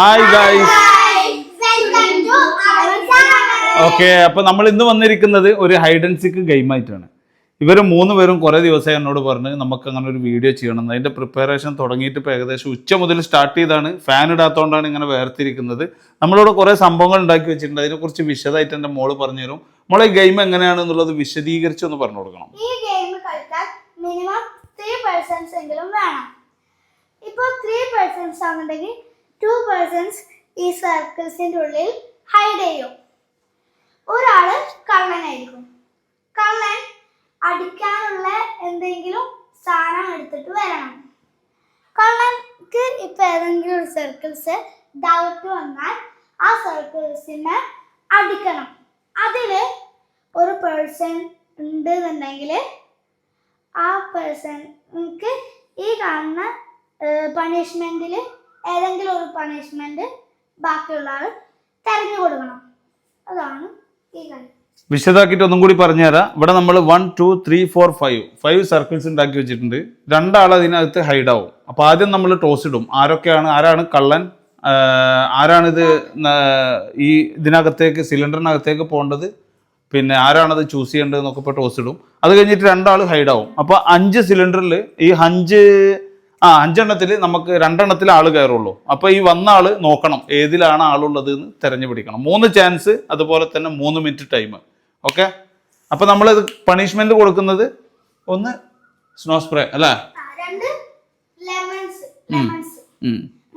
Hi guys. Okay, അപ്പൊ നമ്മൾ ഇന്ന് വന്നിരിക്കുന്നത് ഒരു ഹൈഡ് ആൻഡ് സീക്ക് ഗെയിം ആയിട്ടാണ്. ഇവര് 3 പേരും കുറെ ദിവസമായി എന്നോട് പറഞ്ഞ് നമുക്ക് അങ്ങനെ ഒരു വീഡിയോ ചെയ്യണം. അതിന്റെ പ്രിപ്പറേഷൻ തുടങ്ങിയിട്ട് ഇപ്പൊ ഏകദേശം ഉച്ച മുതൽ സ്റ്റാർട്ട് ചെയ്താണ്. ഫാൻ ഇടാത്തോണ്ടാണ് ഇങ്ങനെ വേർതിരിക്കുന്നത്. നമ്മളോട് കുറെ സംഭവങ്ങൾ ഉണ്ടാക്കി വെച്ചിട്ടുണ്ട്. അതിനെക്കുറിച്ച് വിശദമായിട്ട് എന്റെ മോള് പറഞ്ഞു തരും. മോളെ ഗെയിം എങ്ങനെയാണെന്നുള്ളത് വിശദീകരിച്ചൊന്ന് പറഞ്ഞു കൊടുക്കണം. ഈ ഗെയിം കളിക്കാൻ മിനിമം 3 പേഴ്സൺസ് എങ്കിലും വേണം. ഇപ്പോൾ 3 പേഴ്സൺസ് ആണെന്നുണ്ടെങ്കിൽ 2 പേഴ്സൺസ് ഈ സർക്കിൾസിന്റെ ഉള്ളിൽ ഹൈഡ് ചെയ്യും. ഒരാള് കള്ളനായിരിക്കും. കള്ളൻ അടിക്കാനുള്ള എന്തെങ്കിലും സാധനം എടുത്തിട്ട് വരണം. കള്ളൻക്ക് ഇപ്പൊ ഏതെങ്കിലും ഒരു സർക്കിൾസ് ഡൗട്ട് വന്നാൽ ആ സർക്കിൾസിനെ അടിക്കണം. അതില് ഒരു പേഴ്സൺ ഉണ്ട് എന്നുണ്ടെങ്കിൽ ആ പേഴ്സൺക്ക് ഈ കാണുന്ന പണിഷ്മെന്റിൽ ഏതെങ്കിലും ഒരു പണിഷ്മെന്റ് ബാക്കിയുള്ള ആൾ തെരഞ്ഞു കൊടുക്കണം. അതാണ് ഈ കളി. വിശദമാക്കിയിട്ട് ഒന്നും കൂടി പറഞ്ഞുതരാം. ഇവിടെ നമ്മൾ 1 2 3 4 5 സർക്കിൾസ് ഉണ്ടാക്കി വെച്ചിട്ടുണ്ട്. 2 ആൾ അതിനകത്ത് ഹൈഡ് ആവും. അപ്പൊ ആദ്യം നമ്മൾ ടോസ് ഇടും. ആരാണ് കള്ളൻ, ആരാണിത് ഈ ഇതിനകത്തേക്ക് സിലിണ്ടറിനകത്തേക്ക് പോകേണ്ടത്, പിന്നെ ആരാണത് ചൂസ് ചെയ്യേണ്ടത് എന്നൊക്കെ ഇപ്പോൾ ടോസ് ഇടും. അത് കഴിഞ്ഞിട്ട് 2 ആൾ ഹൈഡ് ആവും. അപ്പൊ 5 സിലിണ്ടറിൽ ഈ 5 എണ്ണത്തിൽ നമുക്ക് 2 എണ്ണത്തിൽ ആള് കയറുള്ളൂ. അപ്പൊ ഈ വന്ന ആള് നോക്കണം ഏതിലാണ് ആളുള്ളത് എന്ന് തെരഞ്ഞു പിടിക്കണം. 3 ചാൻസ്, അതുപോലെ തന്നെ 3 മിനിറ്റ് ടൈം. ഓക്കെ, അപ്പൊ നമ്മൾ പണിഷ്മെന്റ് കൊടുക്കുന്നത് ഒന്ന് സ്നോ സ്പ്രേ അല്ലേ, 2 ലെമൺസ്,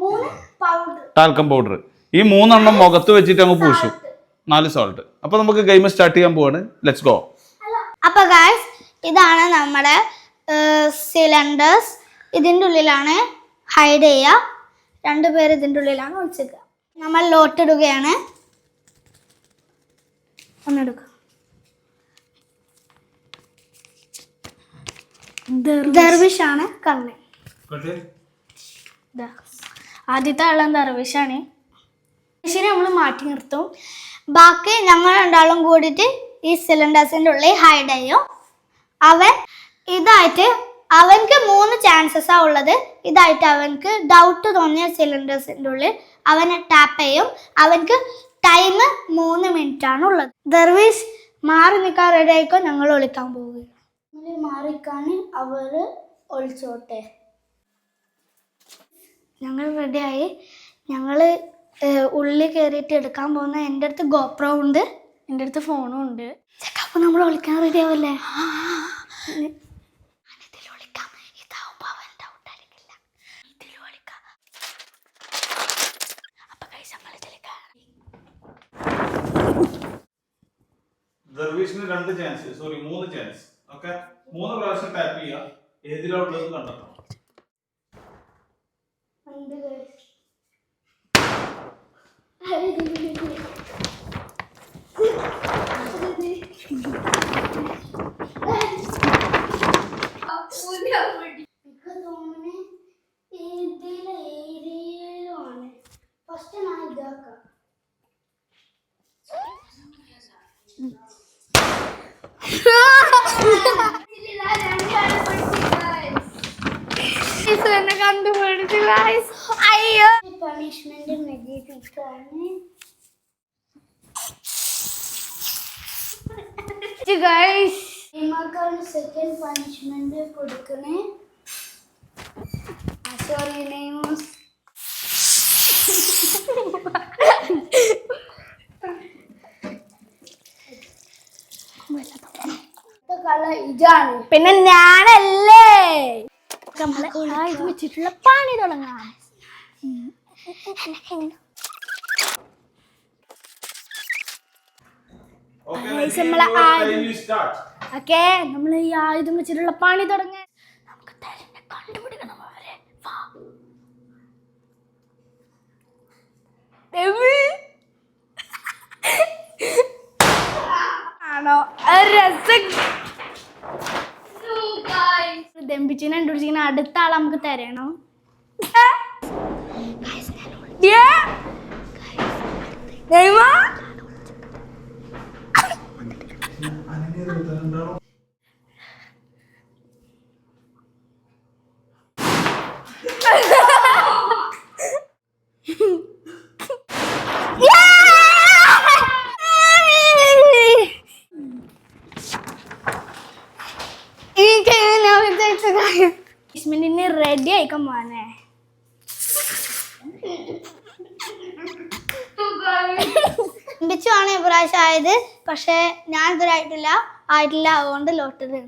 3 പൗഡർ, ടാൽക്കം പൗഡർ. ഈ 3 എണ്ണം മുഖത്ത് വെച്ചിട്ട് അങ്ങ് പൂശും. 4 സോൾട്ട്. അപ്പൊ നമുക്ക് ഗെയിം സ്റ്റാർട്ട് ചെയ്യാൻ പോവാണ്. Let's go. അപ്പൊ ഗൈസ്, ഇതാണ് നമ്മുടെ സിലിണ്ടേഴ്സ്. ഇതിൻ്റെ ഉള്ളിലാണ് ഹൈഡ് ചെയ്യുക. 2 പേര് ഇതിൻ്റെ ഉള്ളിലാണ് ഒളിച്ചിരിക്കുക. നമ്മൾ ലോട്ടിടുകയാണ്. ഒന്നെടുക്കുക. ദർവിഷാണ് കള്ളൻ. ആദ്യത്തെ ആളും ദർവിഷാണ്. ദർവിഷിനെ നമ്മൾ മാറ്റി നിർത്തും. ബാക്കി ഞങ്ങൾ 2 ആളും കൂടിയിട്ട് ഈ സിലിണ്ടേഴ്സിൻ്റെ ഉള്ളിൽ ഹൈഡ് ചെയ്യും. അവൻക്ക് 3 ചാൻസസാ ഉള്ളത്. ഇതായിട്ട് അവൻക്ക് ഡൗട്ട് തോന്നിയ സിലിണ്ടേഴ്സിൻ്റെ ഉള്ളിൽ അവനെ ടാപ്പ് ചെയ്യും. അവൻക്ക് ടൈം 3 മിനിറ്റ് ആണ് ഉള്ളത്. ദർവീഷ് മാറി നിൽക്കാൻ റെഡി ആയിക്കോ, ഞങ്ങൾ ഒളിക്കാൻ പോവുകയാണ്. മാറിക്കാൻ അവർ ഒളിച്ചോട്ടെ. ഞങ്ങൾ റെഡിയായി. ഞങ്ങൾ ഉള്ളിൽ കയറിയിട്ട് എടുക്കാൻ പോകുന്ന എൻ്റെ അടുത്ത് ഗോപ്രോ ഉണ്ട്, എൻ്റെ അടുത്ത് ഫോണും ഉണ്ട്. അപ്പോൾ നമ്മൾ ഒളിക്കാൻ റെഡി ആവല്ലേ? ദർവീഷിന് 2 ചാൻസ്, സോറി 3 ചാൻസ്. ഓക്കെ, 3 പ്രാവശ്യം ടാപ്പ് ചെയ്യുക. ഏതിലോട്ടുള്ളത് കണ്ടെത്തണം. ഫസ്റ്റ് ഞാൻ ഇതാക്കാം. കണ്ടുപിടിച്ചു ഗൈസ്. അയ്യോ, പണിഷ്മെന്റ് നെഗറ്റീവാണ് ഗൈസ്. നിങ്ങൾക്കാണ് സെക്കൻഡ് പണിഷ്മെന്റ് കൊടുക്കണേ. സോറി നെയ്മോസ്. ഇതാണ്. പിന്നെ ഞാനല്ലേ ഇത് വെച്ചിട്ടുള്ള പണി തുടങ്ങാം. ഓക്കെ, നമ്മൾ ഈ ആയുധം വെച്ചിട്ടുള്ള പണി തുടങ്ങാൻ. നമുക്ക് തരനെ കണ്ടുപിടിക്കണം. അവരെ ആണോ രസം. ദമ്പിച്ചിനെ കണ്ടുപിടിച്ചിങ്ങനെ അടുത്ത ആളെ നമുക്ക് തരണം. റെഡി ആയിക്കാൻ പോവാനേ. ആണ് ഇപ്രാവശ്യം ആയത്. പക്ഷെ ഞാൻ ഇതുവരെ ആയിട്ടില്ല. അതുകൊണ്ട് ലോട്ടറി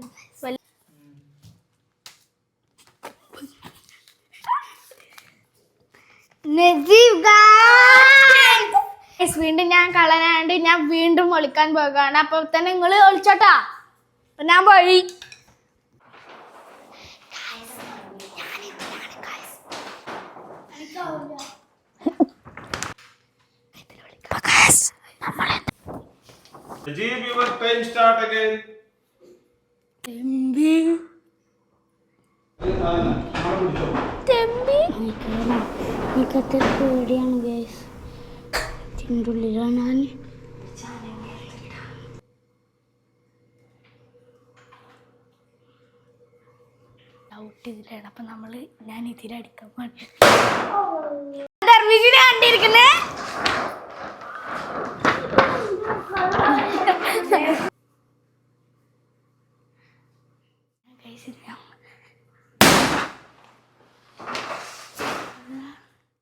വീണ്ടും ഞാൻ കള്ളനായോണ്ട് ഞാൻ വീണ്ടും ഒളിക്കാൻ പോകുകയാണ്. അപ്പൊ തന്നെ നിങ്ങള് ഒളിച്ചോട്ടാ. ഞാൻ പോയി. Najib, your time start again. എനിക്കത്ര പേടിയാണ് ഗൈസ്. ഇതിൻ്റെ ഉള്ളിലാണ് ഞാൻ. ഡൗട്ട് ഇതിലാണ്. അപ്പൊ ഞാൻ ഇതിലടിക്കാൻ പാടില്ല. ദർവീഷിനെ കണ്ടിരിക്കുന്നേ.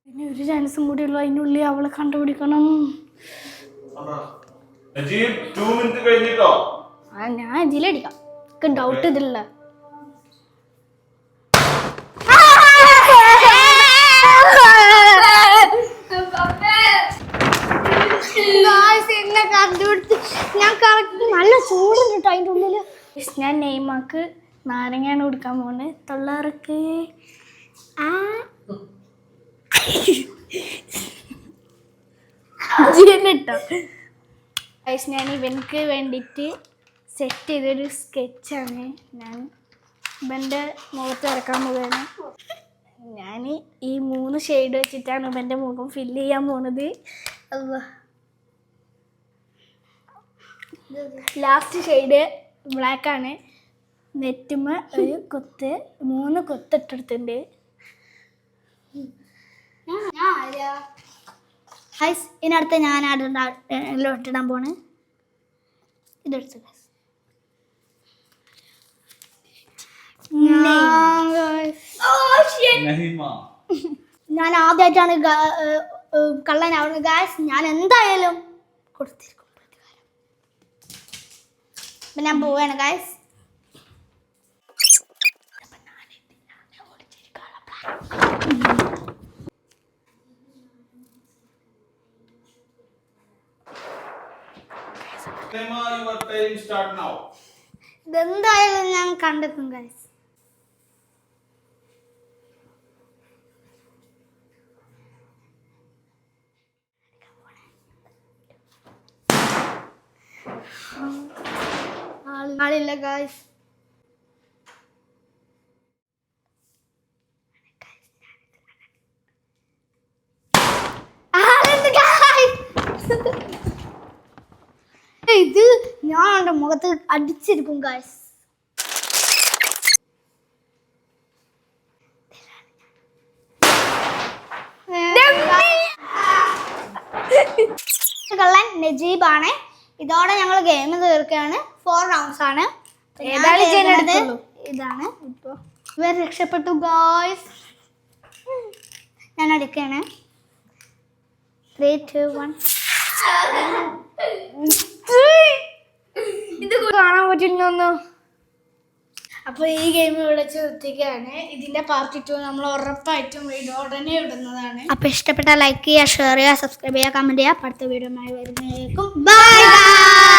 ഇനി ഒരു ചാൻസും കൂടി ഉള്ളു. അതിനുള്ളിൽ അവളെ കണ്ടുപിടിക്കണം. Najib, 2 minutes കഴിഞ്ഞിട്ടോ. ഞാൻ ഇതിലടിക്കാം. എനിക്ക് ഡൗട്ട് ഇതില്ല. എന്നെ കണ്ടുപിടിച്ച് ഞാൻ കറക്റ്റ് നല്ല ചൂടുണ്ട് കേട്ടോ അതിൻ്റെ ഉള്ളില്. ഞാൻ നെയ്മാക്ക് നാരങ്ങയാണ് കൊടുക്കാൻ പോകുന്നത്. തൊള്ളാറക്ക് കേട്ടോ. ഞാൻ ഇവനക്ക് വേണ്ടിയിട്ട് സെറ്റ് ചെയ്തൊരു സ്കെച്ചാണ്. ഞാൻ ഇവൻ്റെ മുഖത്ത് ഇറക്കാൻ പോവുകയാണ്. ഞാൻ ഈ 3 ഷെയ്ഡ് വെച്ചിട്ടാണ് ഇവൻ്റെ മുഖം ഫില്ല് ചെയ്യാൻ പോണത്. Last shade ബ്ലാക്കാണ്. നെറ്റുമ്മ ഒരു 3 കൊത്തിട്ടെടുത്തിട്ടുണ്ട്. ഇതിനടുത്ത് ഞാൻ ഇട്ടിടാൻ പോണ്. ഇതെടുത്ത് ഞാൻ ആദ്യമായിട്ടാണ് കള്ളനാവുന്നത് ഗായ്സ്. ഞാൻ എന്തായാലും കൊടുത്തിരിക്കും. അപ്പം ഞാൻ പോവുകയാണ് guys. Your time start now. ഇതെന്തായാലും ഞാൻ കണ്ടെത്തും ഗായ്സ്. ആളില്ല ഗായ്സ്. ഇത് ഞാൻ എൻ്റെ മുഖത്ത് അടിച്ചിരിക്കും ഗായ്സ്. കള്ളൻ നജീബാണ്. ഇതോടെ ഞങ്ങൾ ഗെയിം തീർക്കുകയാണ്. 4 റൗണ്ട്സ് ആണ്. ഇതാണ്. ഇവർ രക്ഷപ്പെട്ടു ഗായ്സ്. ഞാൻ എടുക്കുകയാണ്. 3, 2, 1. ഇത് കാണാൻ പറ്റില്ലെന്നോ. അപ്പോൾ ഈ ഗെയിം ഇവിടെ നിർത്തിക്കുകയാണ്. ഇതിന്റെ പാർട്ട് 2 നമ്മൾ ഉറപ്പായിട്ടും ഉടനെ ഇടുന്നതാണ്. അപ്പോൾ ഇഷ്ടപ്പെട്ടാൽ ലൈക്ക് ചെയ്യുക, ഷെയർ ചെയ്യുക, സബ്സ്ക്രൈബ് ചെയ്യുക, കമന്റ് ചെയ്യുക. അടുത്ത വീഡിയോ വരുന്നേക്കും ബൈ.